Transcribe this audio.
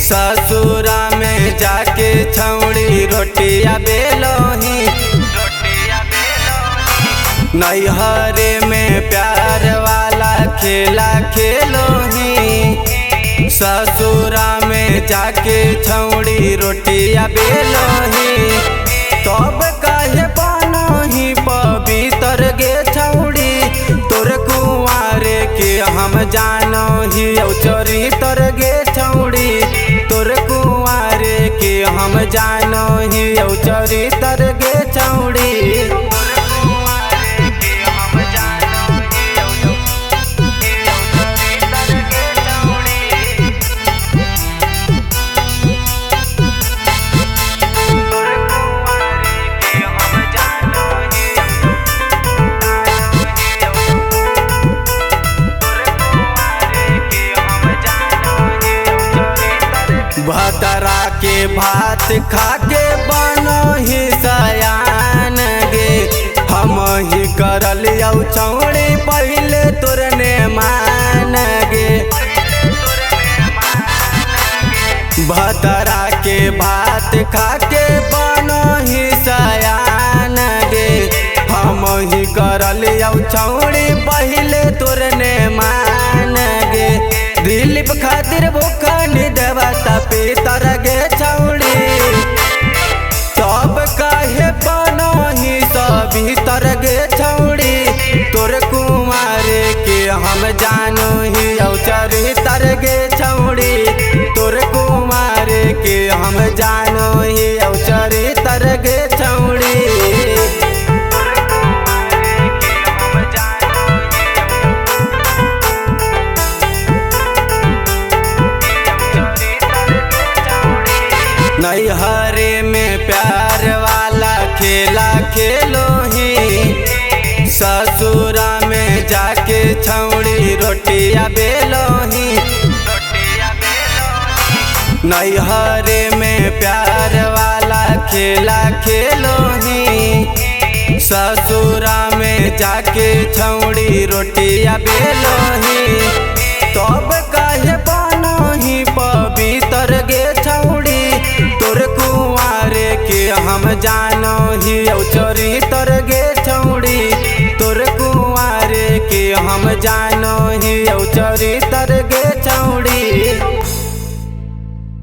ससुरा में जाके छौड़ी रोटिया बेलोही। नैहरे में प्यार वाला खेला खेलोही। ससुरा में जाके छौड़ी रोटिया बेलोही। तब काहे बनही पवित्र गे छौड़ी। तोर कुंवारे के हम जानही चरित्र गे छौड़ी। तोर कुंवारे के हम जानही चरित्र गे छौड़ी। भतरा के भात खाके बनही सयान गे। हम ही करल छौड़ी पहले तोरने मान गे। भतरा के भात खाके बनही सयान गे। हम ही करल छौड़ी पहले तोरने मान गे। दिलीप खातिर भूखनी देवता पितर गे छौड़ी। तब काहे बनही सवितर गे छौड़ी। तोर कुंवारे के हम जानही चरित्र गे छौड़ी। तोर कुंवारे के हम जानही चरित्र गे छौड़ी। नैहरे में प्यार वाला खेला खेलोही। ससुरा में जाके छौड़ी रोटिया बेलोही। नैहरे में प्यार वाला खेला खेलोही। ससुरा में जाके छौड़ी रोटिया बेलोही। तब काहे बनही पवित्र गे छौड़ी। तोर कुंवारे के हम जानही चरित्र गे छौड़ी। तोर कुंवारे के हम जानही चरित्र